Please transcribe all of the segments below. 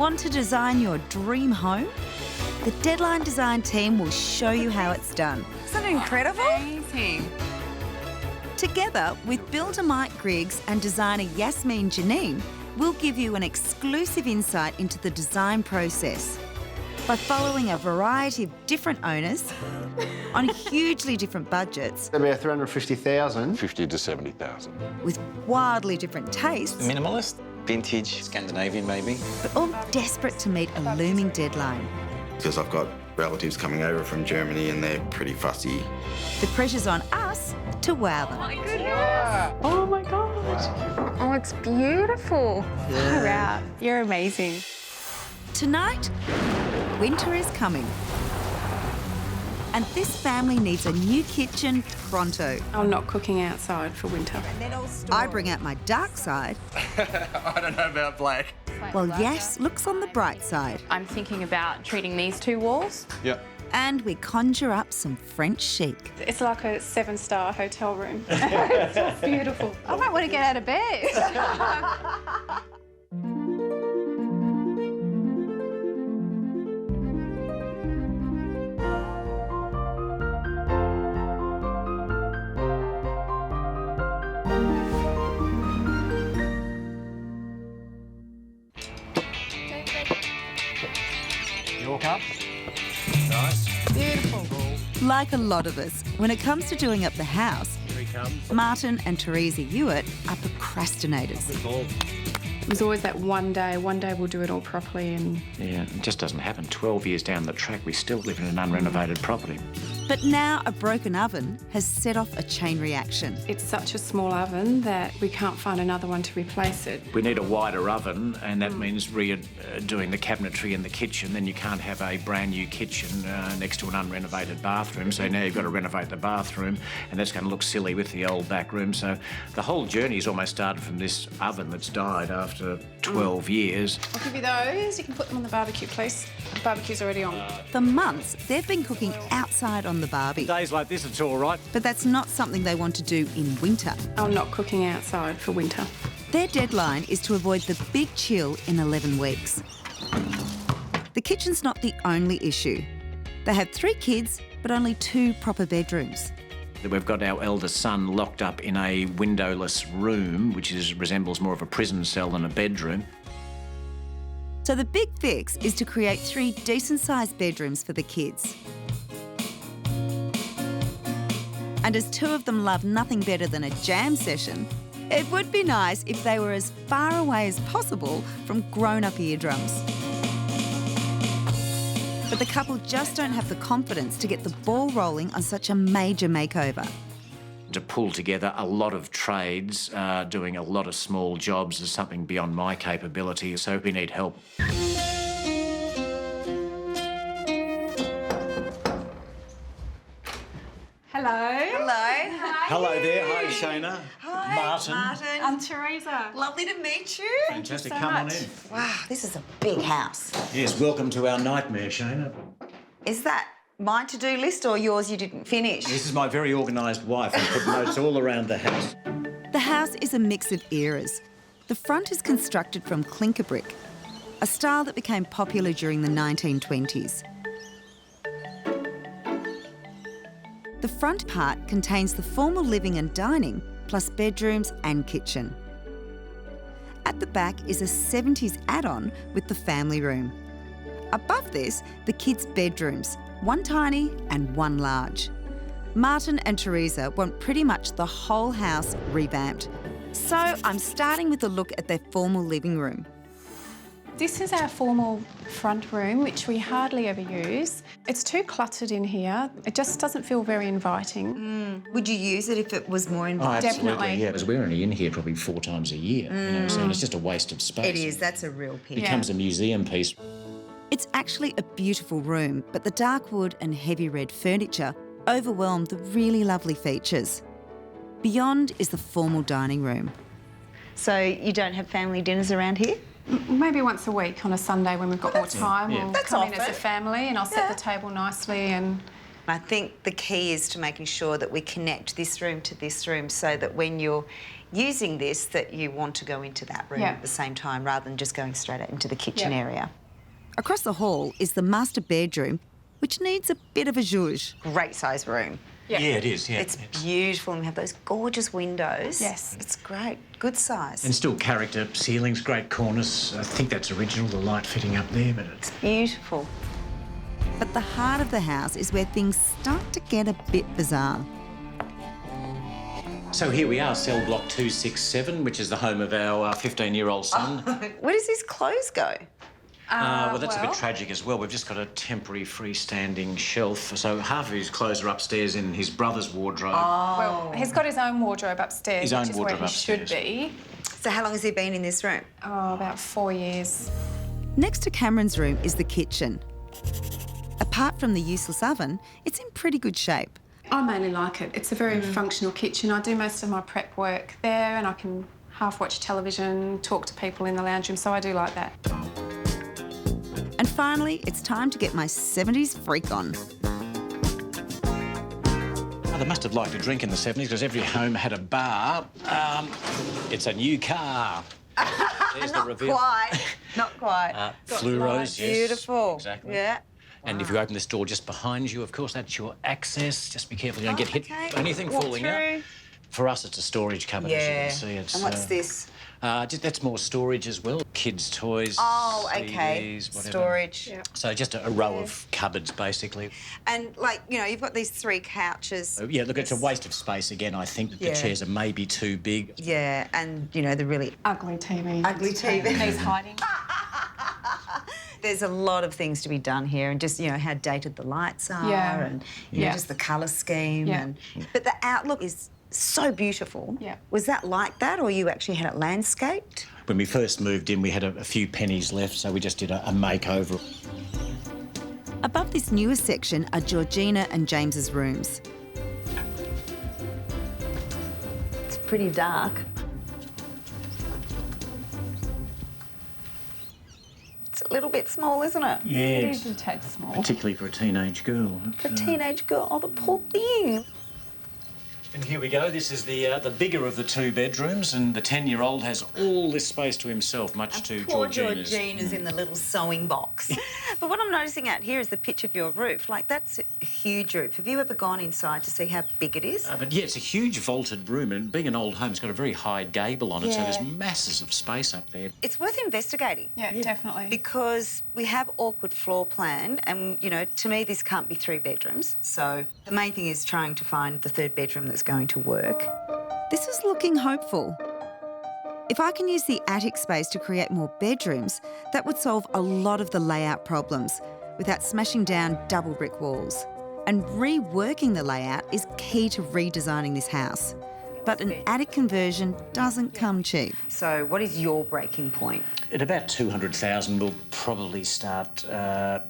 Want to design your dream home? The Deadline Design team will show you how it's done. Isn't that incredible? Amazing. Together with builder Mike Griggs and designer Yasmin Janine, we'll give you an exclusive insight into the design process by following a variety of different owners on hugely different budgets. About 350,000. 50 to 70,000. With wildly different tastes, Minimalist, vintage, Scandinavian maybe. but all desperate to meet a looming deadline. Because I've got relatives coming over from Germany and they're pretty fussy. The pressure's on us to wow them. Oh my God. Oh, it's beautiful. Far out. You're amazing. Tonight, winter is coming. And this family needs a new kitchen pronto. I'm not cooking outside for winter. I bring out my dark side, I don't know about black. while Yas looks on the bright side. I'm thinking about treating these two walls. Yeah. And we conjure up some French chic. It's like a 7-star hotel room. It's beautiful. I might want to get out of bed. Your cup. Nice. Beautiful. Like a lot of us, when it comes to doing up the house, Here he comes. Martin and Teresa Hewitt are procrastinators. It was always that one day we'll do it all properly and... Yeah, it just doesn't happen. 12 years down the track, we still live in an unrenovated property. But now a broken oven has set off a chain reaction. It's such a small oven that we can't find another one to replace it. We need a wider oven, and that means doing the cabinetry in the kitchen. Then you can't have a brand new kitchen next to an unrenovated bathroom. So now you've got to renovate the bathroom, and that's going to look silly with the old back room. So the whole journey's almost started from this oven that's died after 12 years. I'll give you those. You can put them on the barbecue, please. The barbecue's already on. For months, they've been cooking outside on the barbie. Days like this, it's all right. But that's not something they want to do in winter. I'm not cooking outside for winter. Their deadline is to avoid the big chill in 11 weeks. The kitchen's not the only issue. They have 3 kids, but only 2 proper bedrooms. We've got our eldest son locked up in a windowless room, which resembles more of a prison cell than a bedroom. So the big fix is to create 3 decent-sized bedrooms for the kids. And as 2 of them love nothing better than a jam session, it would be nice if they were as far away as possible from grown-up eardrums. But the couple just don't have the confidence to get the ball rolling on such a major makeover. To pull together a lot of trades, doing a lot of small jobs is something beyond my capability, so we need help. Hello. Hello. Hello there. Hi, Shaynna. Hi, Martin. I'm Teresa. Lovely to meet you. Fantastic, so come on much. in. Wow, this is a big house. Yes, welcome to our nightmare, Shaynna. Is that my to-do list or yours you didn't finish? This is my very organised wife who put notes all around the house. The house is a mix of eras. The front is constructed from clinker brick, a style that became popular during the 1920s. The front part contains the formal living and dining, plus bedrooms and kitchen. At the back is a 70s add-on with the family room. Above this, the kids' bedrooms, 1 tiny and 1 large. Martin and Teresa want pretty much the whole house revamped. So I'm starting with a look at their formal living room. This is our formal front room, which we hardly ever use. It's too cluttered in here. It just doesn't feel very inviting. Would you use it if it was more Oh, inviting? absolutely, Definitely. yeah. Because we're only in here probably 4 times a year, so it's just a waste of space. It is, that's a real It pity. becomes a museum piece. It's actually a beautiful room, but the dark wood and heavy red furniture overwhelm the really lovely features. Beyond is the formal dining room. So you don't have family dinners around here? Maybe once a week on a Sunday when we've got more time. yeah. We'll That's come in as a often. family and I'll set the table nicely and I think the key is to making sure that we connect this room to this room so that when you're using this, that you want to go into that room at the same time rather than just going straight out into the kitchen area. Across the hall is the master bedroom, which needs a bit of a zhuzh. Great size room. Yeah, it is, yeah. It's beautiful and we have those gorgeous windows. Yes. It's great. Good size. And still character ceilings, great cornice. I think that's original, the light fitting up there, but it's... Beautiful. But the heart of the house is where things start to get a bit bizarre. So here we are, cell block 267, which is the home of our 15-year-old son. Where does his clothes go? Well, that's a bit tragic as well. We've just got a temporary freestanding shelf. So half of his clothes are upstairs in his brother's wardrobe. Well, he's got his own wardrobe upstairs, His own which is wardrobe where he should upstairs. be. So how long has he been in this room? Oh, about 4 years. Next to Cameron's room is the kitchen. Apart from the useless oven, it's in pretty good shape. I mainly like it. It's a very functional kitchen. I do most of my prep work there and I can half watch television, talk to people in the lounge room, so I do like that. And finally, it's time to get my 70s freak on. Oh, they must have liked to drink in the 70s because every home had a bar. It's a new car. There's the reveal. Not quite. Fluoros, yes. Beautiful. Exactly. Yeah. And if you open this door just behind you, of course, that's your access. Just be careful you don't get hit. Okay. Anything Walk falling through. out. For us, it's a storage cupboard, as you can see. It's, And what's this? That's more storage as well. Kids' toys, Oh, okay. CDs, whatever. Storage. Yeah. So just a row of cupboards, basically. And, like, you know, you've got these 3 couches. Yeah, look, it's a waste of space again. I think that the chairs are maybe too big. Yeah, and, you know, the really Ugly TV. ugly TV. He's hiding. There's a lot of things to be done here, and just, you know, how dated the lights are, Yeah. and you know, Yeah. just the colour scheme. Yeah. And but the outlook is so beautiful. Yeah. Was that like that, or you actually had it landscaped? When we first moved in, we had a few pennies left, so we just did a makeover. Above this newer section are Georgina and James's rooms. It's pretty dark. It's a little bit small, isn't it? It Yes, is a tad small. particularly for a teenage girl. For a teenage girl. Oh, the poor thing. And here we go. This is the bigger of the 2 bedrooms, and the 10-year-old has all this space to himself, much to Poor Georgina's. Georgina's in the little sewing box. But what I'm noticing out here is the pitch of your roof. Like, that's a huge roof. Have you ever gone inside to see how big it is? But yeah, it's a huge vaulted room, and being an old home, it's got a very high gable on it, so Yeah. there's masses of space up there. It's worth investigating. Yeah, definitely. Because we have awkward floor plan, and, you know, to me, this can't be 3 bedrooms. So the main thing is trying to find the 3rd bedroom that's going to work. This is looking hopeful. If I can use the attic space to create more bedrooms, that would solve a lot of the layout problems without smashing down double brick walls. And reworking the layout is key to redesigning this house. But an attic conversion doesn't come cheap. So what is your breaking point? At about 200,000, we'll probably start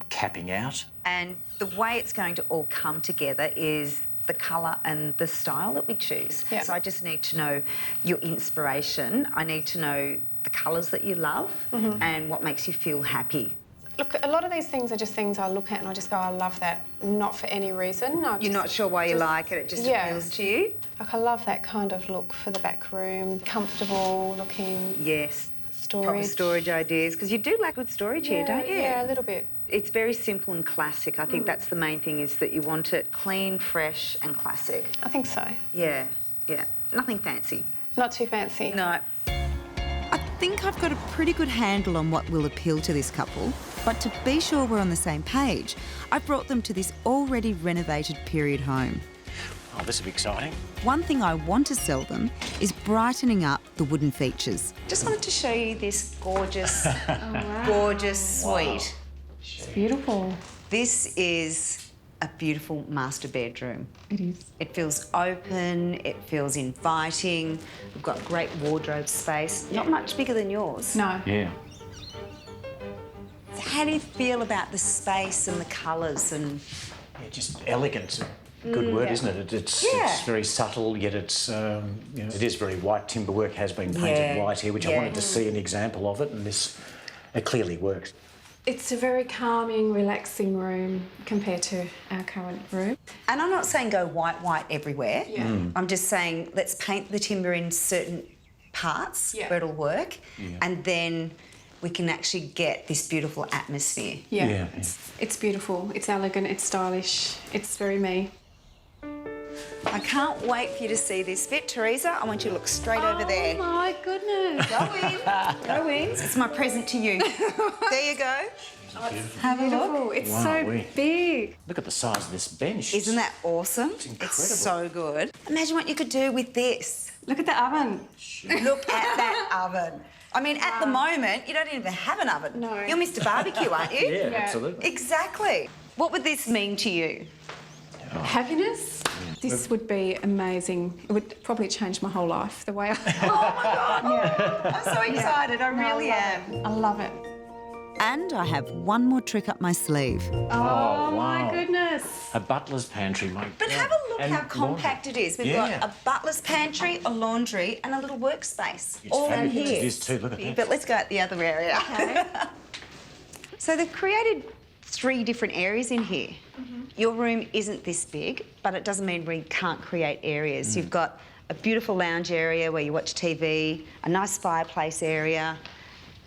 capping out. And the way it's going to all come together is the colour and the style that we choose. Yeah. So I just need to know your inspiration. I need to know the colours that you love and what makes you feel happy. Look, a lot of these things are just things I look at and I just go, I love that, not for any reason. You're not sure why you like it, it just appeals to you? Like, I love that kind of look for the back room, comfortable looking, Yes. storage. Proper storage ideas, because you do like good storage here, don't you? Yeah, a little bit. It's very simple and classic. I think that's the main thing, is that you want it clean, fresh and classic. I think so. Yeah, yeah. Nothing fancy. Not too fancy. No. I think I've got a pretty good handle on what will appeal to this couple, but to be sure we're on the same page, I've brought them to this already renovated period home. Oh, this will be exciting. One thing I want to sell them is brightening up the wooden features. Just wanted to show you this gorgeous, gorgeous suite. It's beautiful. This is a beautiful master bedroom. It is. It feels open, it feels inviting. We've got great wardrobe space. Not much bigger than yours. No. Yeah. How do you feel about the space and the colours and... Yeah, just elegant. Good word, isn't it? It's very subtle, yet it's you know, it is very white. Timber work has been painted white here, which I wanted to see an example of it, and this it clearly works. It's a very calming, relaxing room compared to our current room. And I'm not saying go white everywhere. Yeah. I'm just saying let's paint the timber in certain parts where it'll work, and then we can actually get this beautiful atmosphere. Yeah. It's beautiful, it's elegant, it's stylish, it's very me. I can't wait for you to see this bit. Teresa, I want you to look straight over there. Oh my goodness. Go in. Go in. It's my present to you. There you go. Have a look. It's so big. Look at the size of this bench. Isn't that awesome? It's incredible. It's so good. Imagine what you could do with this. Look at the oven. Look at that oven. I mean, at the moment, you don't even have an oven. No. You're Mr. Barbecue, aren't you? Yeah, absolutely. Exactly. What would this mean to you? Happiness. This would be amazing. It would probably change my whole life, the way I... Oh, my God. I'm so excited. I really am. I love it. And I have one more trick up my sleeve. Oh, my wow. goodness. A butler's pantry, mate. But have a look how compact it is. We've got a butler's pantry, a laundry and a little workspace. All in fabulous. here. It is too, look at that. But let's go at the other area. Okay. So they've created 3 different areas in here. Your room isn't this big, but it doesn't mean we can't create areas. You've got a beautiful lounge area where you watch TV, a nice fireplace area,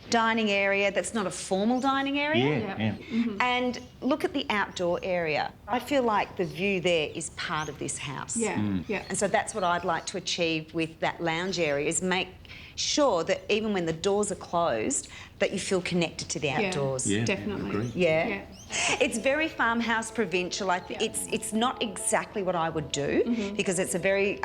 dining area that's not a formal dining area. Yeah. And look at the outdoor area. I feel like the view there is part of this house. Yeah, yeah. And so that's what I'd like to achieve with that lounge area, is make sure that even when the doors are closed, that you feel connected to the outdoors. Yeah, definitely. Yeah. It's very farmhouse provincial. It's not exactly what I would do because it's a very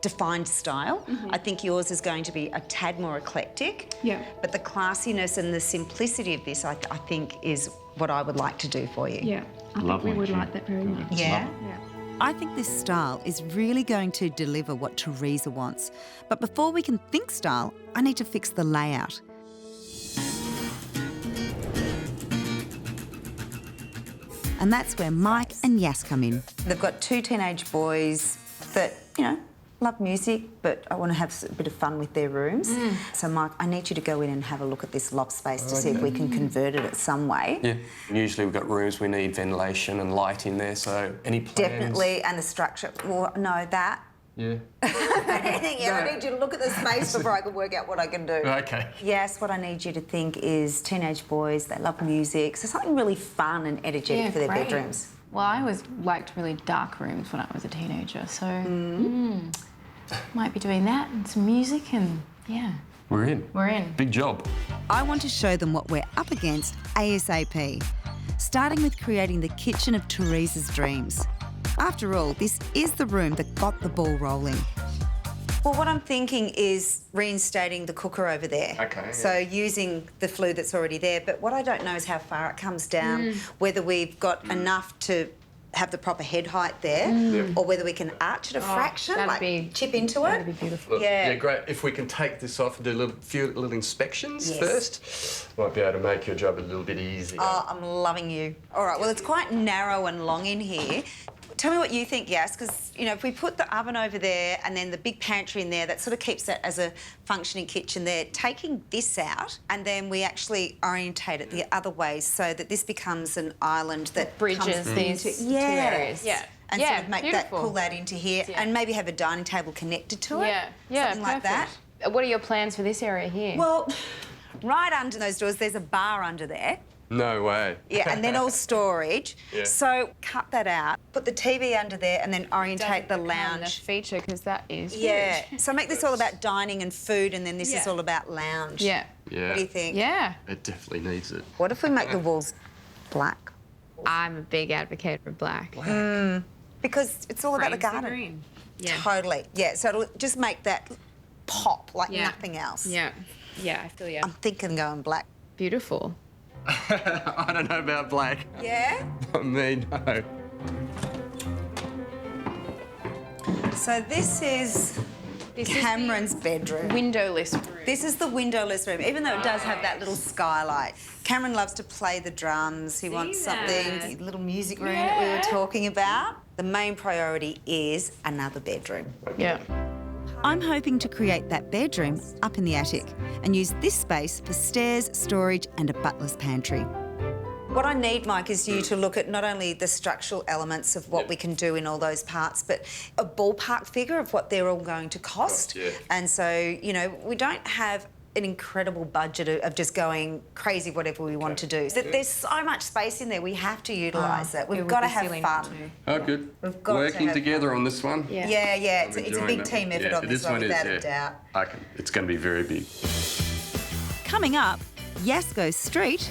defined style. I think yours is going to be a tad more eclectic. Yeah. But the classiness and the simplicity of this, I think, is what I would like to do for you. Yeah, I think we would like that very much. Yeah. Yeah. I think this style is really going to deliver what Teresa wants. But before we can think style, I need to fix the layout. And that's where Mike and Yas come in. They've got 2 teenage boys that, you know, love music, but I want to have a bit of fun with their rooms. So, Mike, I need you to go in and have a look at this loft space to see if we can convert it some way. Yeah. Usually we've got rooms we need ventilation and light in there, so any plans? Definitely, and the structure. Well, no, that. Yeah. Anything else? I need you to look at the space before I can work out what I can do. Okay. Yes, what I need you to think is teenage boys, they love music, so something really fun and energetic for their bedrooms. Well, I always liked really dark rooms when I was a teenager, so might be doing that and some music and, yeah. We're in. We're in. Big job. I want to show them what we're up against ASAP, starting with creating the kitchen of Teresa's dreams. After all, this is the room that got the ball rolling. Well, what I'm thinking is reinstating the cooker over there. Okay, So using the flue that's already there, but what I don't know is how far it comes down, whether we've got enough to have the proper head height there, or whether we can arch it a fraction, like chip into it. That'd be beautiful. Look, yeah, great. If we can take this off and do a few little inspections first, might be able to make your job a little bit easier. Oh, I'm loving you. All right, well, it's quite narrow and long in here. Tell me what you think, Yas, because, you know, if we put the oven over there and then the big pantry in there, that sort of keeps that as a functioning kitchen there. Taking this out and then we actually orientate it the other way so that this becomes an island that bridges comes these into, two areas. Yeah. And Yeah, sort of make beautiful. that, pull that into here and maybe have a dining table connected to it. Something like that. What are your plans for this area here? Well, right under those doors, there's a bar under there. No way. Yeah, and then all storage. So cut that out, put the TV under there and then orientate the lounge. The feature, because that is huge. So make this all about dining and food and then this is all about lounge. Yeah. Yeah. What do you think? Yeah. It definitely needs it. What if we make the walls black? I'm a big advocate for black. Because it's all about the Frames the garden. green. Yeah. Totally. Yeah, so it'll just make that pop like nothing else. Yeah. Yeah, I feel you. I'm thinking going black. Beautiful. I don't know about black. Yeah? Me, no. So this is Cameron's bedroom. Windowless room. This is the windowless room, even though it does have that little skylight. Cameron loves to play the drums. He wants something, the little music room that we were talking about. The main priority is another bedroom. Yeah. I'm hoping to create that bedroom up in the attic and use this space for stairs, storage and a butler's pantry. What I need, Mike, is you to look at not only the structural elements of what we can do in all those parts, but a ballpark figure of what they're all going to cost. Yeah. And so, you know, we don't have an incredible budget of just going crazy whatever we want to do. There's so much space in there, we have to utilise it. We've got to have fun. Oh, good. We've got to Working have together fun. on this one. Yeah. Yeah, it's a enjoying big that team one. effort Yeah, on this one, is, without yeah. a doubt. It's going to be very big. Coming up, Yasko Street,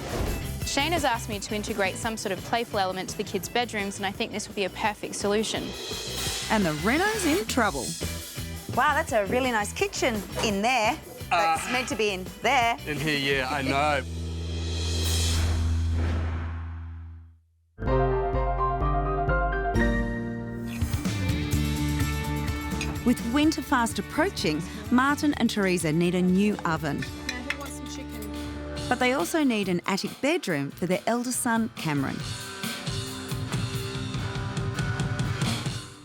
Shaynna's asked me to integrate some sort of playful element to the kids' bedrooms, and I think this would be a perfect solution. and the Reno's in trouble. Wow, that's a really nice kitchen in there. That's meant to be in there. In here, yeah, I know. With winter fast approaching, Martin and Teresa need a new oven. But they also need an attic bedroom for their eldest son, Cameron.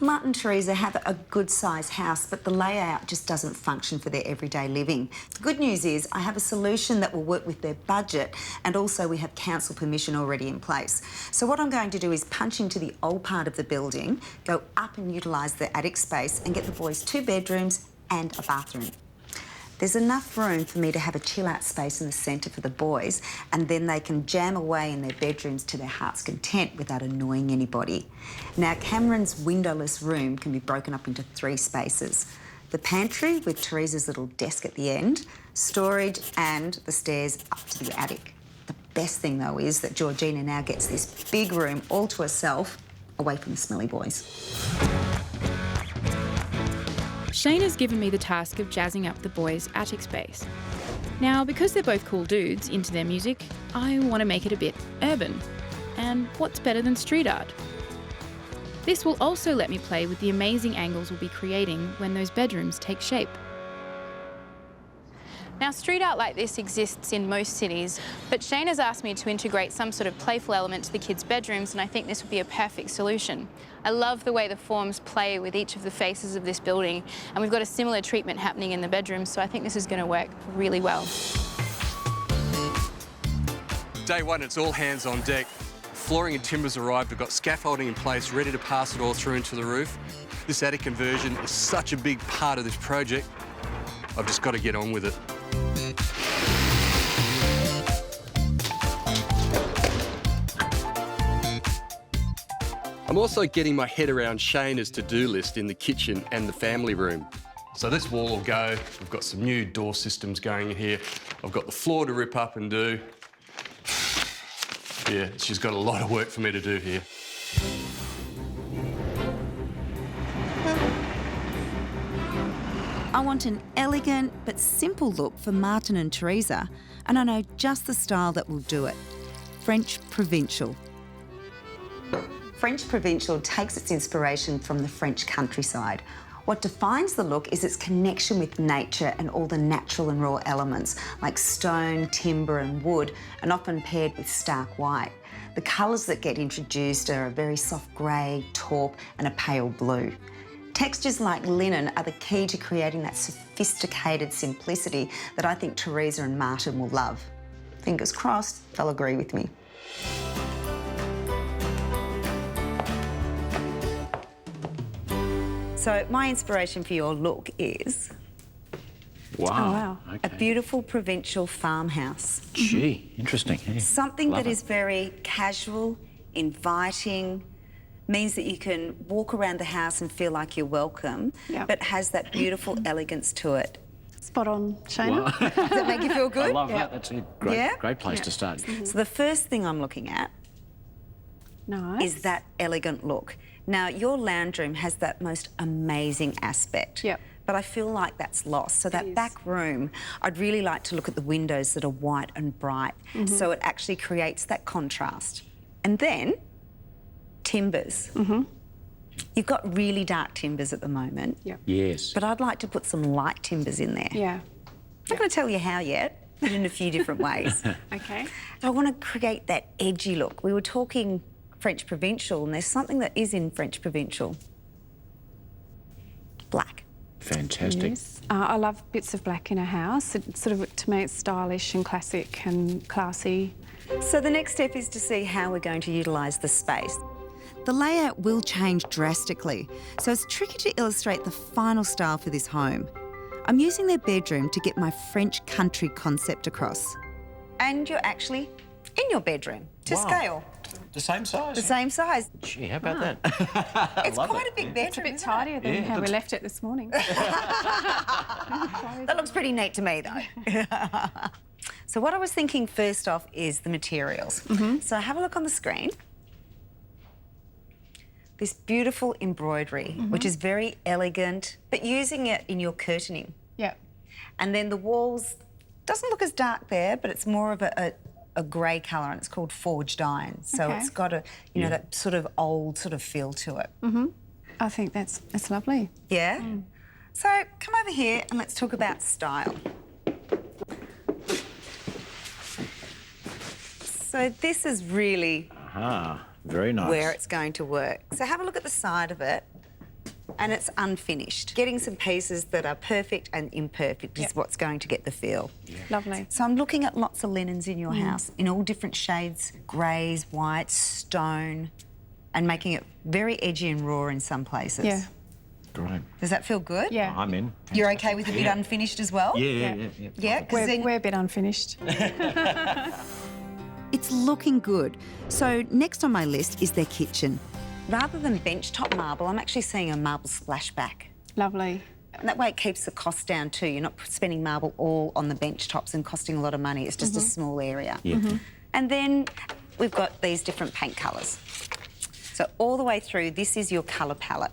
Martin and Teresa have a good-sized house, but the layout just doesn't function for their everyday living. The good news is I have a solution that will work with their budget, and also we have council permission already in place. So what I'm going to do is punch into the old part of the building, go up and utilise the attic space and get the boys 2 bedrooms and a bathroom. There's enough room for me to have a chill-out space in the centre for the boys, and then they can jam away in their bedrooms to their heart's content without annoying anybody. Now, Cameron's windowless room can be broken up into 3 spaces. The pantry with Teresa's little desk at the end, storage and the stairs up to the attic. The best thing, though, is that Georgina now gets this big room all to herself, away from the smelly boys. Shaynna's given me the task of jazzing up the boys' attic space. Now, because they're both cool dudes into their music, I want to make it a bit urban. And what's better than street art? This will also let me play with the amazing angles we'll be creating when those bedrooms take shape. Now, street art like this exists in most cities, but Shaynna's asked me to integrate some sort of playful element to the kids' bedrooms, and I think this would be a perfect solution. I love the way the forms play with each of the faces of this building, and we've got a similar treatment happening in the bedrooms, so I think this is going to work really well. Day one, it's all hands on deck. Flooring and timbers arrived. We've got scaffolding in place, ready to pass it all through into the roof. This attic conversion is such a big part of this project. I've just got to get on with it. I'm also getting my head around Shaynna's to-do list in the kitchen and the family room. So this wall will go. We've got some new door systems going in here. I've got the floor to rip up and do. Yeah, she's got a lot of work for me to do here. I want an elegant but simple look for Martin and Teresa, and I know just the style that will do it. French Provincial. French Provincial takes its inspiration from the French countryside. What defines the look is its connection with nature and all the natural and raw elements like stone, timber and wood, and often paired with stark white. The colours that get introduced are a very soft grey, taupe and a pale blue. Textures like linen are the key to creating that sophisticated simplicity that I think Teresa and Martin will love. Fingers crossed, they'll agree with me. So my inspiration for your look is Wow. Oh, wow. a Okay. beautiful provincial farmhouse. Gee, interesting. Yeah. Something Love that it. is very casual, inviting, means that you can walk around the house and feel like you're welcome, Yeah. but has that beautiful elegance to it. Spot on, Shaynna. Does that make you feel I good? love that. That's a great, Yeah? great place to start. So the first thing I'm looking at Nice. is that elegant look. Now, your lounge room has that most amazing aspect. Yep. But I feel like that's lost. So that is. back room, I'd really like to look at the windows that are white and bright, so it actually creates that contrast. And then, timbers. You've got really dark timbers at the moment, Yep. Yes. but I'd like to put some light timbers in there. Yeah. I'm not going to tell you how yet, but in a few different ways. Okay. I want to create that edgy look. We were talking French Provincial, and there's something that is in French Provincial. Black. Fantastic. Yes. I love bits of black in a house. It sort of, to me, it's stylish and classic and classy. So the next step is to see how we're going to utilise the space. The layout will change drastically, so it's tricky to illustrate the final style for this home. I'm using their bedroom to get my French country concept across. And you're actually in your bedroom to Wow. scale. The same size? The same size. Gee, how about that? It's quite a big bedroom. It's a bit tidier than how we left it this morning. That looks pretty neat to me, though. So what I was thinking first off is the materials. So have a look on the screen. This beautiful embroidery, which is very elegant, but using it in your curtaining. Yeah. And then the walls, doesn't look as dark there, but it's more of a grey colour, and it's called forged iron. So Okay. it's got a, you know, that sort of old sort of feel to it. I think that's lovely. Yeah? So come over here and let's talk about style. So this is really Ah, very nice. where it's going to work. So have a look at the side of it, and it's unfinished. Getting some pieces that are perfect and imperfect is what's going to get the feel. Lovely. So I'm looking at lots of linens in your house, in all different shades, greys, whites, stone, and making it very edgy and raw in some places. Yeah. Great. Does that feel good? Yeah. I'm in. You're okay with a bit unfinished as well? Yeah. Yeah, 'cause then We're a bit unfinished. It's looking good. So next on my list is their kitchen. rather than benchtop marble, I'm actually seeing a marble splashback. Lovely. And that way it keeps the cost down too. You're not spending marble all on the bench tops and costing a lot of money. It's just a small area. And then we've got these different paint colours. So all the way through, this is your colour palette.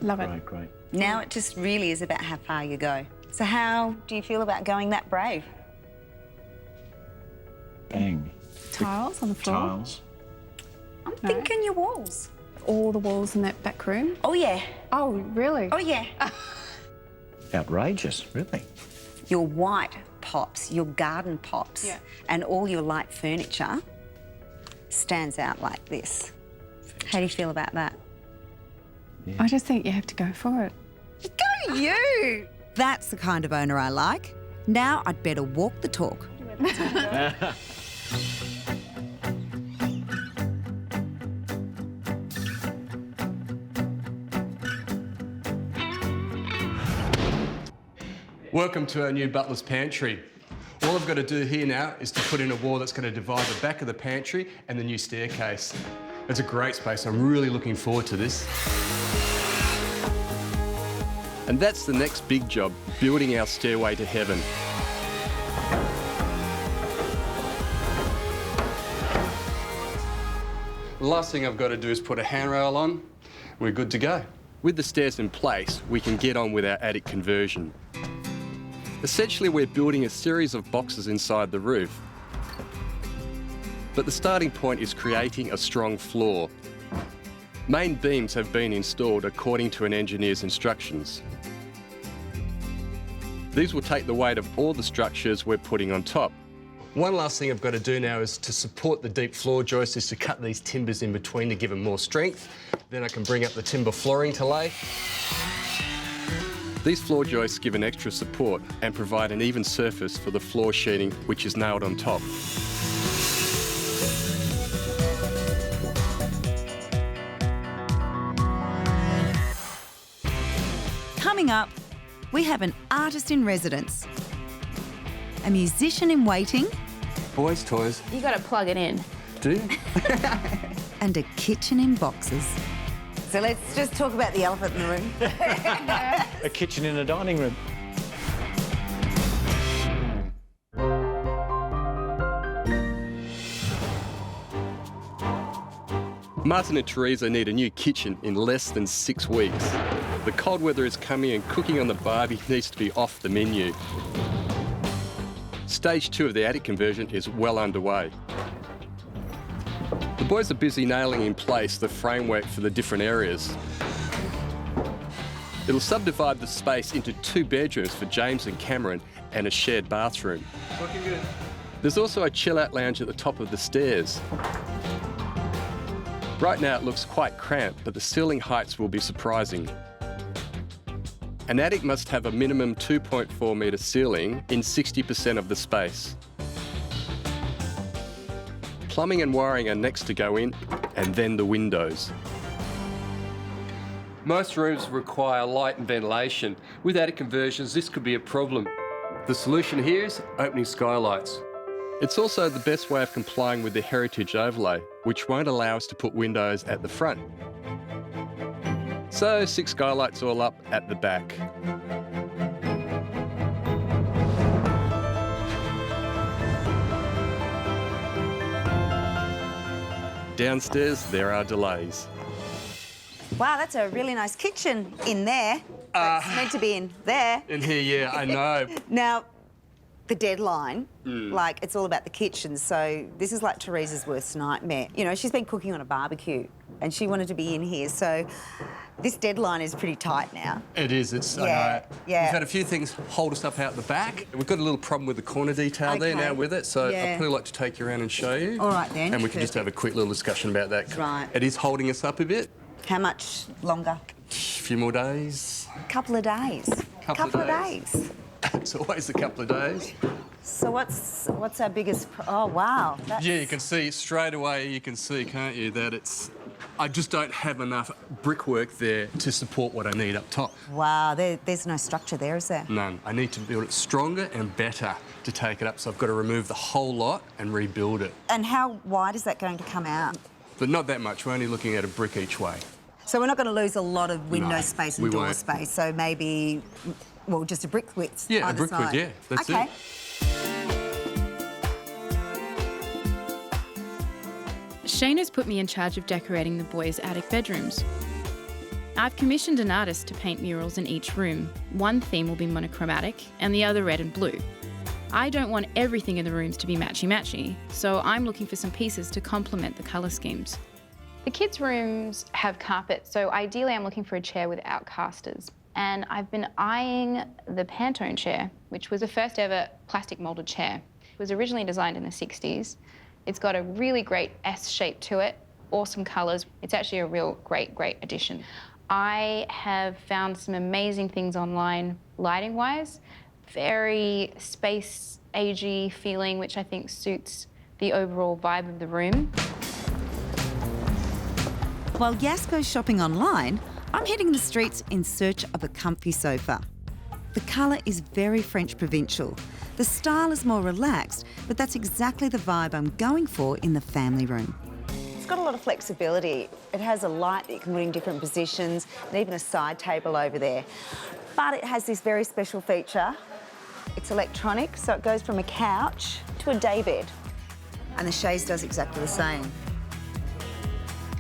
Love it. Great, great. Now it just really is about how far you go. So how do you feel about going that brave? Bang. Tiles on the floor. Tiles. I'm thinking your walls. All the walls in that back room. Oh, yeah. Oh, really? Oh, yeah. Outrageous, really. Your white pops, your garden pops, Yeah. and all your light furniture stands out like this. How do you feel about that? I just think you have to go for it. Go you! That's the kind of owner I like. Now I'd better walk the talk. Welcome to our new butler's pantry. All I've got to do here now is to put in a wall that's going to divide the back of the pantry and the new staircase. It's a great space. I'm really looking forward to this. And that's the next big job, building our stairway to heaven. The last thing I've got to do is put a handrail on. We're good to go. With the stairs in place, we can get on with our attic conversion. Essentially, we're building a series of boxes inside the roof. But the starting point is creating a strong floor. Main beams have been installed according to an engineer's instructions. These will take the weight of all the structures we're putting on top. One last thing I've got to do now is to support the deep floor joists is to cut these timbers in between to give them more strength. Then I can bring up the timber flooring to lay. These floor joists give an extra support and provide an even surface for the floor sheeting, which is nailed on top. Coming up, we have an artist in residence, a musician in waiting, Boys' toys. You got to plug it in. Do you? and a kitchen in boxes. So let's just talk about the elephant in the room. A kitchen in a dining room. Martin and Teresa need a new kitchen in less than 6 weeks. The cold weather is coming and cooking on the barbie needs to be off the menu. Stage 2 of the attic conversion is well underway. The boys are busy nailing in place the framework for the different areas. It'll subdivide the space into 2 bedrooms for James and Cameron and a shared bathroom. Looking good. There's also a chill-out lounge at the top of the stairs. Right now it looks quite cramped, but the ceiling heights will be surprising. An attic must have a minimum 2.4 metre ceiling in 60% of the space. plumbing and wiring are next to go in, and then the windows. Most rooms require light and ventilation. With attic conversions, this could be a problem. The solution here is opening skylights. It's also the best way of complying with the heritage overlay, which won't allow us to put windows at the front. So 6 skylights all up at the back. Downstairs, there are delays. Wow, that's a really nice kitchen in there. It's meant to be in there. In here, yeah, I know. Now, the deadline, like, it's all about the kitchen, so this is like Teresa's worst nightmare. You know, she's been cooking on a barbecue and she wanted to be in here, so this deadline is pretty tight now. It is, it's, Yeah, I know. yeah. We've had a few things hold us up out the back. We've got a little problem with the corner detail there Okay. now with it, so Yeah. I'd probably like to take you around and show you. All right then, And we can just have a quick little discussion about that. Right. It is holding us up a bit. How much longer? A few more days. Couple of days. Couple of days. It's always a couple of days. So what's our biggest? Oh wow. Yeah, you can see straight away. You can see, can't you, that it's. I just don't have enough brickwork there to support what I need up top. Wow. There's no structure there, is there? None. I need to build it stronger and better to take it up. So I've got to remove the whole lot and rebuild it. And how wide is that going to come out? But not that much. We're only looking at a brick each way. So we're not going to lose a lot of window No, space we and door won't. space. So maybe, well, just a brick width. Yeah, a either brick width, side. yeah, that's okay. it. Shaynna's put me in charge of decorating the boys' attic bedrooms. I've commissioned an artist to paint murals in each room. One theme will be monochromatic and the other red and blue. I don't want everything in the rooms to be matchy-matchy, so I'm looking for some pieces to complement the colour schemes. The kids' rooms have carpet, so ideally I'm looking for a chair without casters. And I've been eyeing the Pantone chair, which was a first ever plastic moulded chair. It was originally designed in the 60s. It's got a really great S shape to it, awesome colours. It's actually a real great addition. I have found some amazing things online, lighting-wise. Very space-agey feeling, which I think suits the overall vibe of the room. While Yas goes shopping online, I'm heading the streets in search of a comfy sofa. The colour is very French provincial. The style is more relaxed, but that's exactly the vibe I'm going for in the family room. It's got a lot of flexibility. It has a light that you can put in different positions and even a side table over there. But it has this very special feature. It's electronic, so it goes from a couch to a daybed. And the chaise does exactly the same.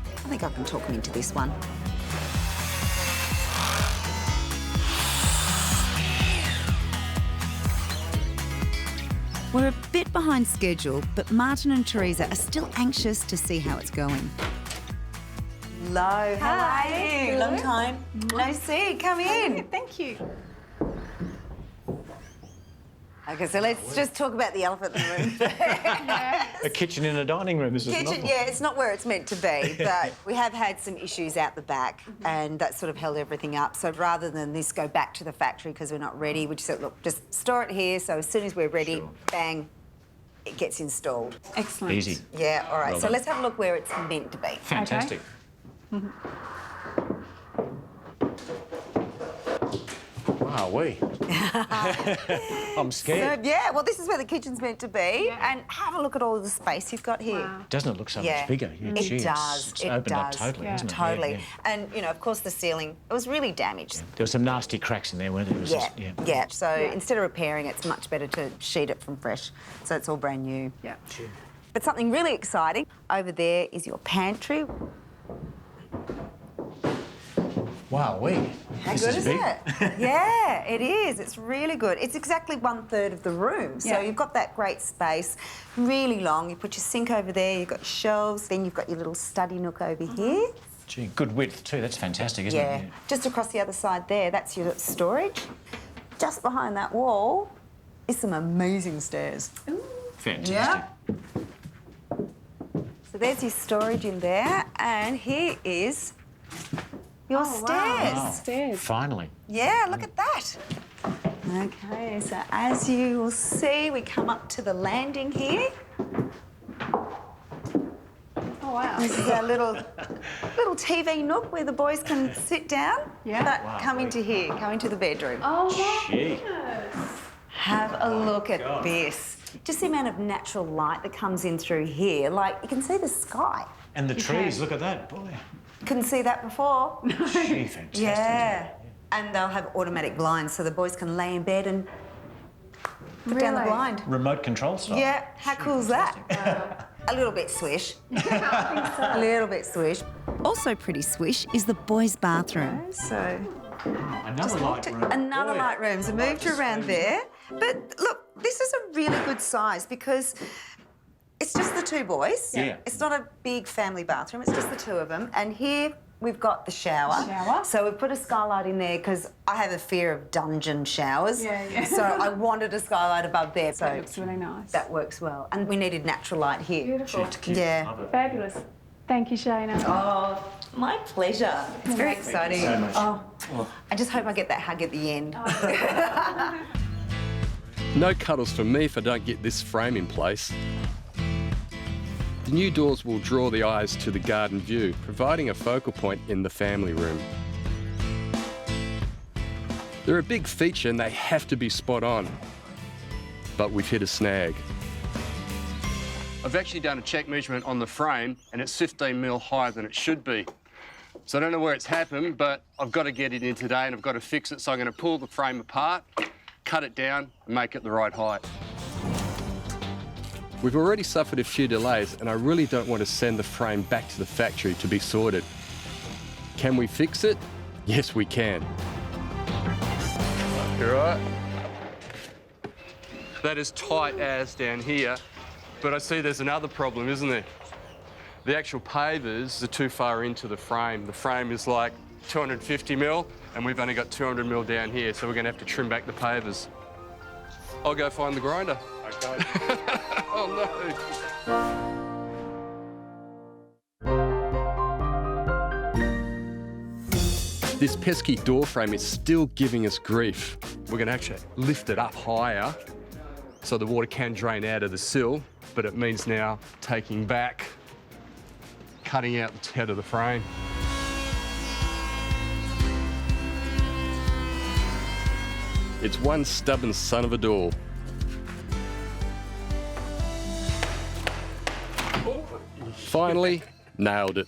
I think I can talk him into this one. We're a bit behind schedule, but Martin and Teresa are still anxious to see how it's going. Hello, how are you? Long time no see. Come in. Thank you. Okay, so let's just talk about the elephant in the room. A kitchen in a dining room. This is Kitchen, yeah, it's not where it's meant to be, but we have had some issues out the back and that sort of held everything up. So rather than this go back to the factory because we're not ready, we just said, look, just store it here, so as soon as we're ready, bang, it gets installed. Excellent. Easy. Yeah, all right, Well so done. let's have a look where it's meant to be. Fantastic. Wow, I'm scared. So, yeah, well, this is where the kitchen's meant to be, and have a look at all of the space you've got here. Wow. Doesn't it look so Yeah. much bigger? Yeah, It gee, does. It's It opened up does. totally, Yeah. isn't it? Totally. Yeah. And, you know, of course, the ceiling, it was really damaged. There were some nasty cracks in there, weren't there? It was Yeah, just- yeah. So instead of repairing, it's much better to sheet it from fresh. So it's all brand new. Yeah. But something really exciting over there is your pantry. Wow, How this good is is big. it? Yeah, it is. It's really good. It's exactly 1/3 of the room. So Yeah. you've got that great space, really long. You put your sink over there, you've got shelves, then you've got your little study nook over here. Gee, good width too. That's fantastic, isn't Yeah. it? Just across the other side there, that's your storage. Just behind that wall is some amazing stairs. Fantastic. Yeah. So there's your storage in there, and here is your stairs. Wow. Stairs. Finally. Yeah, look at that. Okay, so as you will see, we come up to the landing here. wow. This is our little TV nook where the boys can sit down. Yeah. But come into here, come into the bedroom. Oh, Gee. Have a look at this. Just the amount of natural light that comes in through here. Like, you can see the sky. And the trees, look at that, boy. Couldn't see that before. Gee, fantastic. Yeah. And they'll have automatic blinds so the boys can lay in bed and put down the blind. Remote control style. Yeah, how cool is that? A little bit swish. A little bit swish. Also pretty swish is the boys' bathroom. So, Another light room. another Boy. light room. So move to around there. But look, this is a really good size because it's just the two boys. Yeah. It's not a big family bathroom, it's just the two of them. And here we've got the shower. Shower. So we've put a skylight in there because I have a fear of dungeon showers. Yeah. So I wanted a skylight above there. So That looks really nice. that works well. And we needed natural light here. Beautiful. Yeah. Fabulous. Thank you, Shaynna. Oh, my pleasure. It's very exciting. so much. Oh, I just hope I get that hug at the end. No cuddles for me if I don't get this frame in place. The new doors will draw the eyes to the garden view, providing a focal point in the family room. They're a big feature and they have to be spot on. But we've hit a snag. I've actually done a check measurement on the frame and it's 15 mil higher than it should be. So I don't know where it's happened, but I've got to get it in today and I've got to fix it. So I'm going to pull the frame apart, cut it down and make it the right height. We've already suffered a few delays and I really don't want to send the frame back to the factory to be sorted. Can we fix it? Yes, we can. You right? That is tight as down here, but I see there's another problem, isn't there? The actual pavers are too far into the frame. The frame is like 250 mil and we've only got 200 mil down here, so we're going to have to trim back the pavers. I'll go find the grinder. Okay. Oh no. This pesky door frame is still giving us grief. We're going to actually lift it up higher so the water can drain out of the sill, but it means now taking back, cutting out the head of the frame. It's one stubborn son of a door. Finally, nailed it.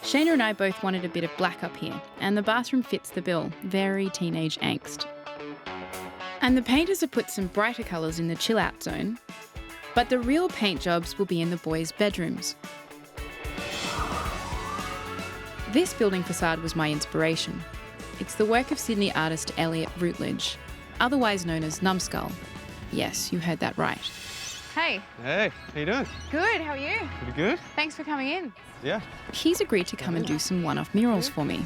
Shaynna and I both wanted a bit of black up here, and the bathroom fits the bill. Very teenage angst. And the painters have put some brighter colours in the chill-out zone, but the real paint jobs will be in the boys' bedrooms. This building facade was my inspiration. It's the work of Sydney artist Elliot Routledge, otherwise known as Numbskull. Yes, you heard that right. Hey. Hey, how you doing? Good, how are you? Pretty good? Thanks for coming in. Yeah. He's agreed to come and do some one-off murals for me.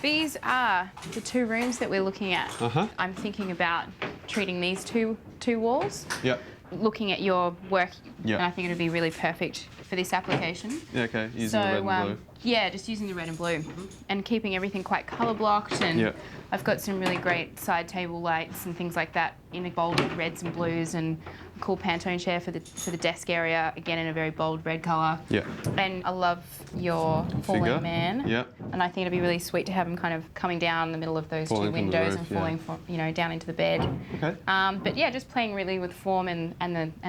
These are the two rooms that we're looking at. Uh-huh. I'm thinking about treating these two walls. Yep. Looking at your work, Yeah. and I think it would be really perfect for this application. Yeah, okay. Using the red and blue. Yeah, just using the red and blue and keeping everything quite colour blocked. And Yeah. I've got some really great side table lights and things like that in bold reds and blues, and a cool Pantone chair for the desk area, again in a very bold red colour. Yeah. And I love your falling Figure. man. Yeah. And I think it'd be really sweet to have him kind of coming down the middle of those Falling two from the windows roof, and falling from, down into the bed. Okay. But yeah, just playing really with form and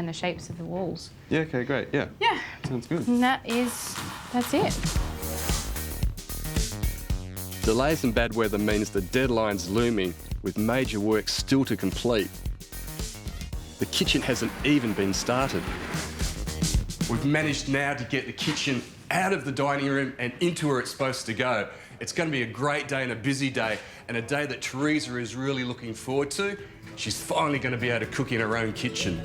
the shapes of the walls. Yeah, okay, great. Yeah. Yeah. Sounds good. And that's it. Delays and bad weather means the deadline's looming, with major work still to complete. The kitchen hasn't even been started. We've managed now to get the kitchen out of the dining room and into where it's supposed to go. It's going to be a great day and a busy day, and a day that Teresa is really looking forward to. She's finally going to be able to cook in her own kitchen.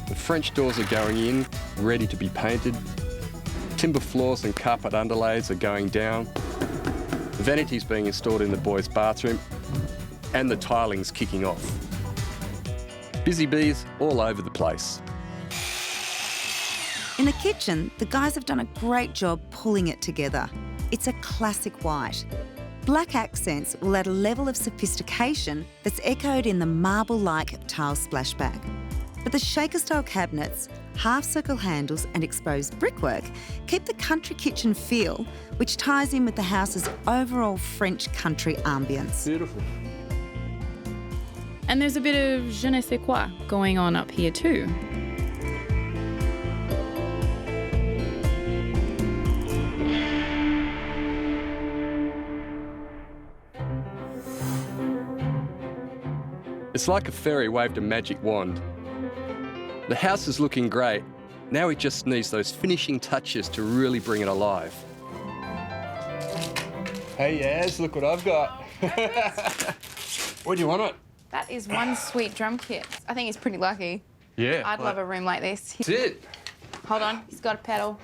The French doors are going in, ready to be painted. Timber floors and carpet underlays are going down. The vanity's being installed in the boys' bathroom, and the tiling's kicking off. Busy bees all over the place. In the kitchen, the guys have done a great job pulling it together. It's a classic white. Black accents will add a level of sophistication that's echoed in the marble-like tile splashback. But the shaker-style cabinets, half-circle handles and exposed brickwork keep the country kitchen feel, which ties in with the house's overall French country ambience. Beautiful. And there's a bit of je ne sais quoi going on up here too. It's like a fairy waved a magic wand. The house is looking great. Now it just needs those finishing touches to really bring it alive. Hey, Yaz, look what I've got. What do you want it? That is one sweet drum kit. I think he's pretty lucky. Yeah. I'd love a room like this. That's it. Hold on, he's got a pedal.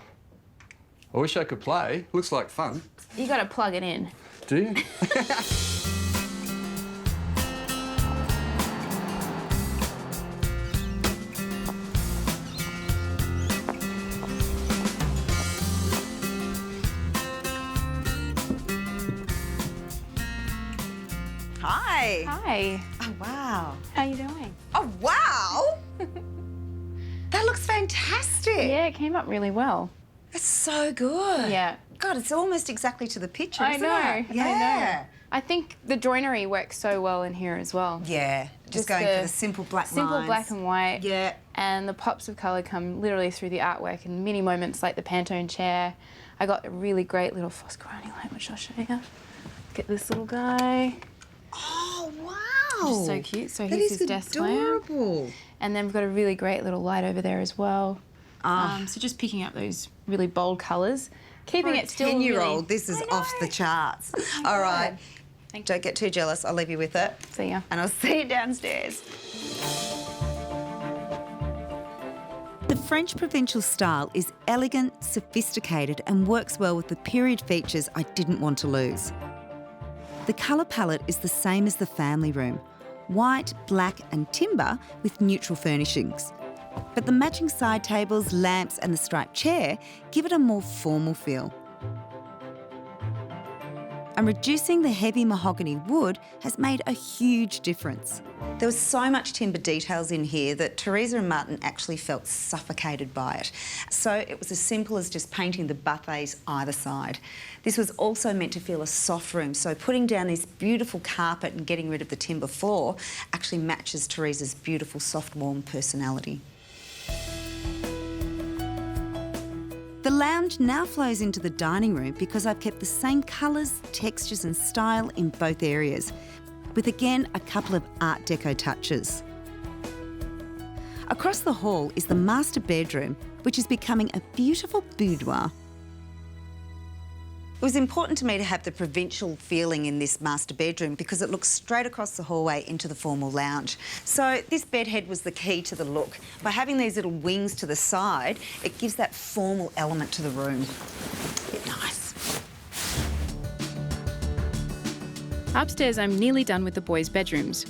I wish I could play. Looks like fun. You got to plug it in. Do you? Hi. Hi. Oh, wow. How you doing? Oh, wow. That looks fantastic. Yeah, it came up really well. It's so good. Yeah. God, it's almost exactly to the picture, I isn't know. it? Yeah. I know. I think the joinery works so well in here as well. Yeah. Just going for the simple black Simple lines. black and white. Yeah. And the pops of colour come literally through the artwork and mini moments like the Pantone chair. I got a really great little Foscaroni light, which I'll show you. Get this little guy. Oh, wow. Just so cute. So That here's is his desk lamp. adorable. And then we've got a really great little light over there as well. So just picking up those really bold colours. Keeping it still 10-year-old, really... this is I off the know. charts. Oh my All God. right. Thank you. Don't get too jealous. I'll leave you with it. See ya. And I'll see you downstairs. The French Provincial style is elegant, sophisticated and works well with the period features I didn't want to lose. The colour palette is the same as the family room, white, black and timber with neutral furnishings. But the matching side tables, lamps and the striped chair give it a more formal feel. And reducing the heavy mahogany wood has made a huge difference. There was so much timber details in here that Teresa and Martin actually felt suffocated by it. So it was as simple as just painting the buffets either side. This was also meant to feel a soft room, so putting down this beautiful carpet and getting rid of the timber floor actually matches Teresa's beautiful, soft, warm personality. The lounge now flows into the dining room because I've kept the same colours, textures and style in both areas, with again a couple of Art Deco touches. Across the hall is the master bedroom, which is becoming a beautiful boudoir. It was important to me to have the provincial feeling in this master bedroom because it looks straight across the hallway into the formal lounge. So this bedhead was the key to the look. By having these little wings to the side, it gives that formal element to the room. Bit nice. Upstairs, I'm nearly done with the boys' bedrooms.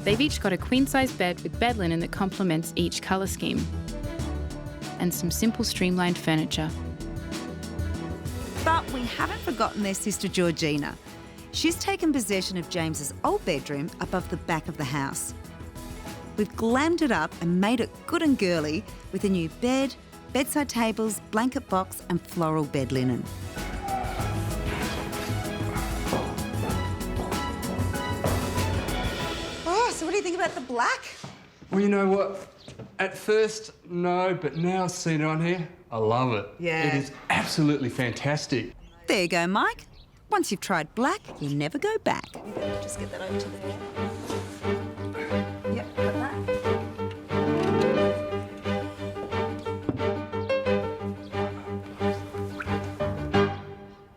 They've each got a queen-size bed with bed linen that complements each colour scheme. And some simple streamlined furniture. But we haven't forgotten their sister Georgina. She's taken possession of James's old bedroom above the back of the house. We've glammed it up and made it good and girly with a new bed, bedside tables, blanket box and floral bed linen. Oh, so what do you think about the black? Well, you know what? At first, no, but now seeing it on here, I love it. Yeah. It is absolutely fantastic. There you go, Mike. Once you've tried black, you'll never go back. Just get that over to there. Yep, got that.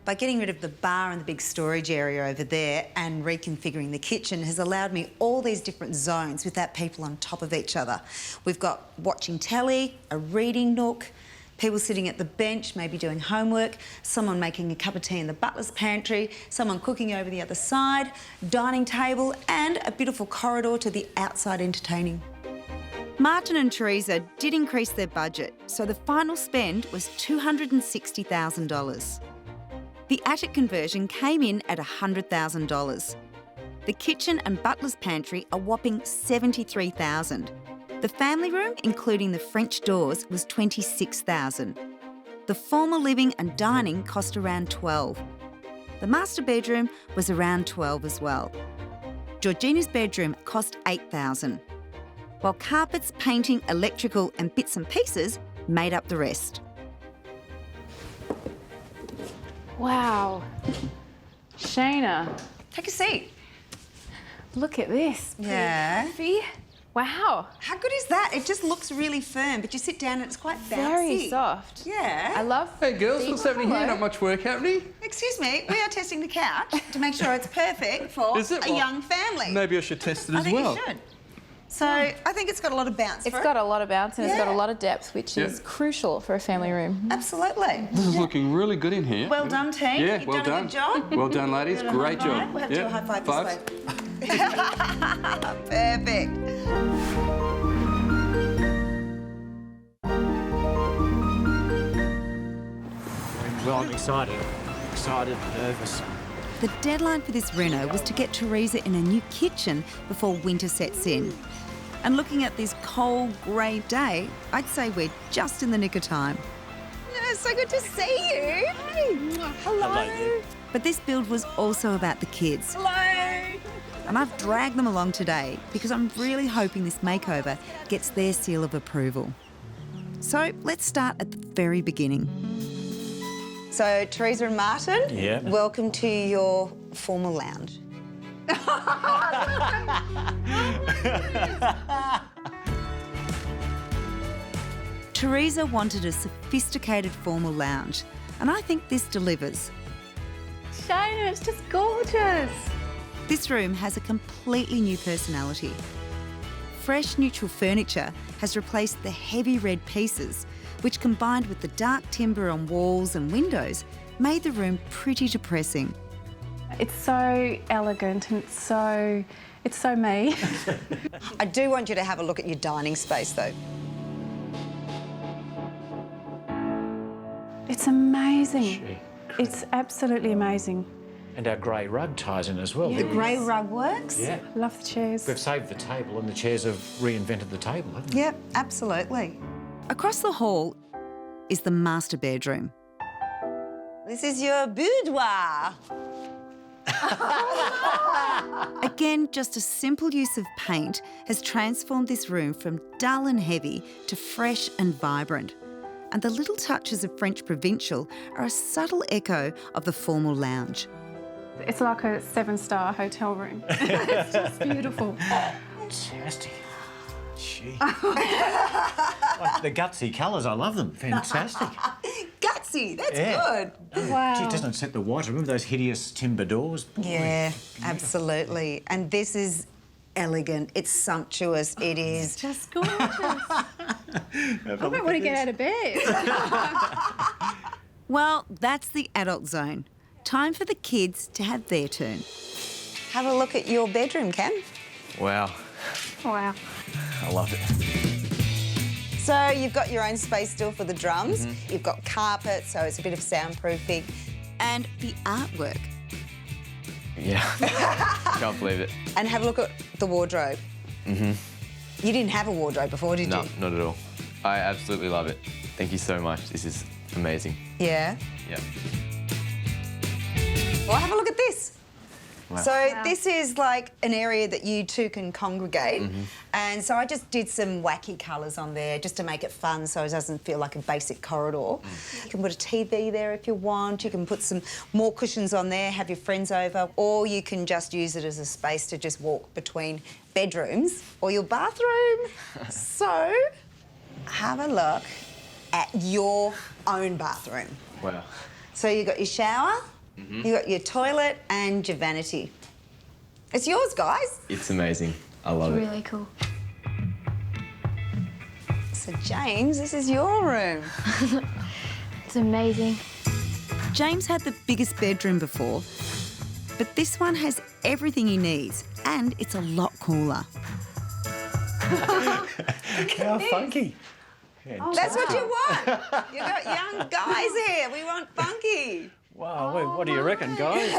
By getting rid of the bar and the big storage area over there and reconfiguring the kitchen has allowed me all these different zones without people on top of each other. We've got watching telly, a reading nook, people sitting at the bench, maybe doing homework, someone making a cup of tea in the butler's pantry, someone cooking over the other side, dining table and a beautiful corridor to the outside entertaining. Martin and Teresa did increase their budget, so the final spend was $260,000. The attic conversion came in at $100,000. The kitchen and butler's pantry a whopping $73,000. The family room, including the French doors, was $26,000. The formal living and dining cost around $12,000. The master bedroom was around $12,000 as well. Georgina's bedroom cost $8,000, while carpets, painting, electrical and bits and pieces made up the rest. Wow. Shaynna, Take a seat. look at this. Yeah. Pretty. Wow. How good is that? It just looks really firm, but you sit down and it's quite bouncy. Very soft. Yeah. I love Hey girls, what's happening here? Not much work happening? Excuse me, we are testing the couch to make sure it's perfect for Is it? a young family. Maybe I should test it I as think well. you should. So I think it's got a lot of bounce. It's for got it. a lot of bounce and it's got a Yeah. lot of depth, which is crucial for a family room. Absolutely. This is looking really good in here. Well done, team. Yeah, You've well done a good job. Well done, ladies. Give it a Great high five. job. We'll have to do a high five Fives. this way. Perfect. Well, I'm excited, nervous. The deadline for this reno was to get Teresa in a new kitchen before winter sets in. And looking at this cold, grey day, I'd say we're just in the nick of time. Yeah, so good to see you. Hey. Hello. But this build was also about the kids. Hello. And I've dragged them along today because I'm really hoping this makeover gets their seal of approval. So let's start at the very beginning. So, Teresa and Martin, Yeah. welcome to your formal lounge. Teresa wanted a sophisticated formal lounge, and I think this delivers. Shaynna, it's just gorgeous. This room has a completely new personality. Fresh, neutral furniture has replaced the heavy red pieces, which combined with the dark timber on walls and windows, made the room pretty depressing. It's so elegant and it's so me. I do want you to have a look at your dining space, though. It's amazing. It's absolutely amazing. And our grey rug ties in as well. The grey rug works? Yeah. Love the chairs. We've saved the table and the chairs have reinvented the table, haven't we? Yep, absolutely. Across the hall is the master bedroom. This is your boudoir. Again, just a simple use of paint has transformed this room from dull and heavy to fresh and vibrant. And the little touches of French Provincial are a subtle echo of the formal lounge. It's like a 7-star hotel room. It's just beautiful. Fantastic. Gee. Like the gutsy colours, I love them. Fantastic. Gutsy, that's Yeah. good. Wow. Gee, it doesn't set the white. Remember those hideous timber doors? Boy, Yeah, absolutely. And this is elegant. It's sumptuous. It is. Just gorgeous. I don't want to get out of bed. Well, that's the adult zone. Time for the kids to have their turn. Have a look at your bedroom, Ken. Wow, Wow. I love it. So you've got your own space still for the drums. You've got carpet, so it's a bit of soundproofing. And the artwork. Yeah, can't believe it. And have a look at the wardrobe. You didn't have a wardrobe before, did No, you? not at all. I absolutely love it. Thank you so much. This is amazing. Yeah. Yeah. Well, have a look at this. Wow. So this is like an area that you two can congregate. And so I just did some wacky colours on there just to make it fun so it doesn't feel like a basic corridor. You can put a TV there if you want. You can put some more cushions on there, have your friends over, or you can just use it as a space to just walk between bedrooms or your bathroom. So have a look at your own bathroom. Wow. So you've got your shower, you've got your toilet and your vanity. It's yours, guys. It's amazing. I love it. Really cool. So James, this is your room. It's amazing. James had the biggest bedroom before, but this one has everything he needs and it's a lot cooler. How funky. That's what you want. You've got young guys here. We want funky. Wow, what do you reckon, guys?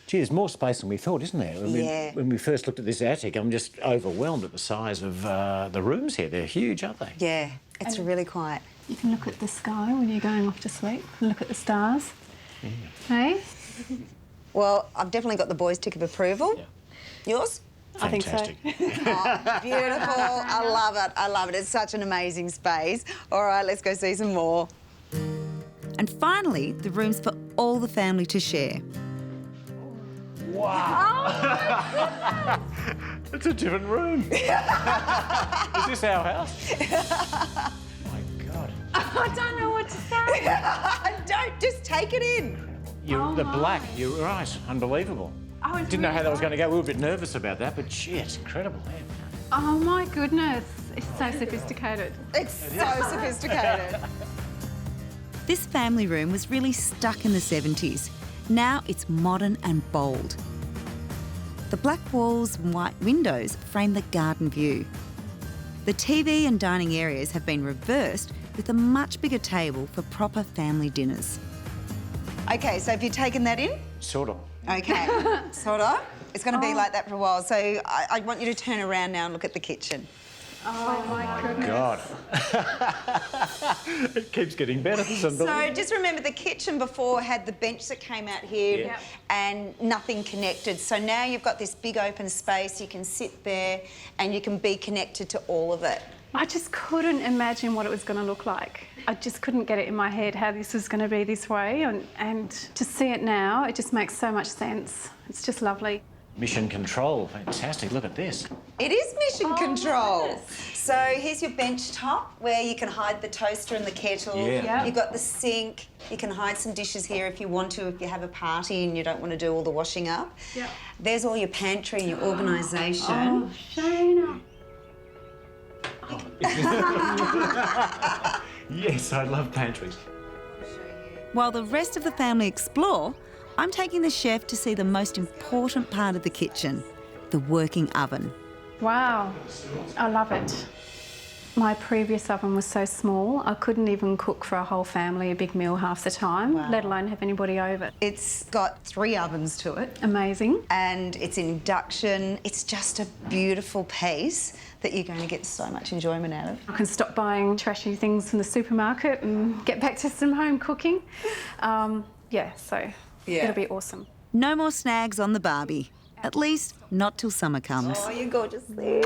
Gee, there's more space than we thought, isn't there? When we first looked at this attic, I'm just overwhelmed at the size of the rooms here. They're huge, aren't they? Yeah, it's really quiet. You can look at the sky when you're going off to sleep and look at the stars. Yeah. Hey? Well, I've definitely got the boys' tick of approval. Yeah. Yours? Fantastic. I think so. Oh, beautiful. I love it. I love it. It's such an amazing space. All right, let's go see some more. And finally, the rooms for all the family to share. Wow! It's a different room. Is this our house? My God. I don't know what to say. Don't, just take it in. The black, you're right, unbelievable. Didn't know how that was going to go. We were a bit nervous about that, but gee, it's incredible. Yeah. Oh my goodness, it's so sophisticated. It's so sophisticated. This family room was really stuck in the 70s. Now it's modern and bold. The black walls and white windows frame the garden view. The TV and dining areas have been reversed with a much bigger table for proper family dinners. OK, so have you taken that in? Sort of. OK, sort of. It's going to be like that for a while. So I want you to turn around now and look at the kitchen. Oh my goodness. God. It keeps getting better. So just remember the kitchen before had the bench that came out here and nothing connected. So now you've got this big open space, you can sit there and you can be connected to all of it. I just couldn't imagine what it was going to look like. I just couldn't get it in my head how this was going to be this way, and to see it now, it just makes so much sense. It's just lovely. Mission control, fantastic. Look at this. It is mission control. So here's your bench top where you can hide the toaster and the kettle. Yeah. You've got the sink. You can hide some dishes here if you want to, if you have a party and you don't want to do all the washing up. Yeah. There's all your pantry and your organisation. Oh, Shaynna. Yes, I love pantries. While the rest of the family explore, I'm taking the chef to see the most important part of the kitchen, the working oven. Wow, I love it. My previous oven was so small, I couldn't even cook for a whole family a big meal half the time, let alone have anybody over. It's got 3 ovens to it. Amazing. And it's induction. It's just a beautiful piece that you're going to get so much enjoyment out of. I can stop buying trashy things from the supermarket and get back to some home cooking. It'll be awesome. No more snags on the Barbie, at least not till summer comes. Oh, you're gorgeous thing.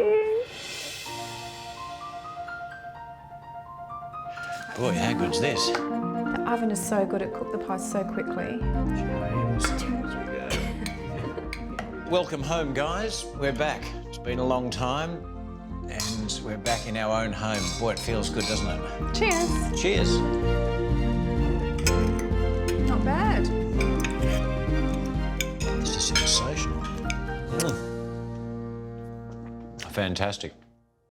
Boy, how good's this? The oven is so good, it cooked the pies so quickly. Welcome home, guys. We're back. It's been a long time, and we're back in our own home. Boy, it feels good, doesn't it? Cheers. Cheers. Not bad. This is sensational. Fantastic.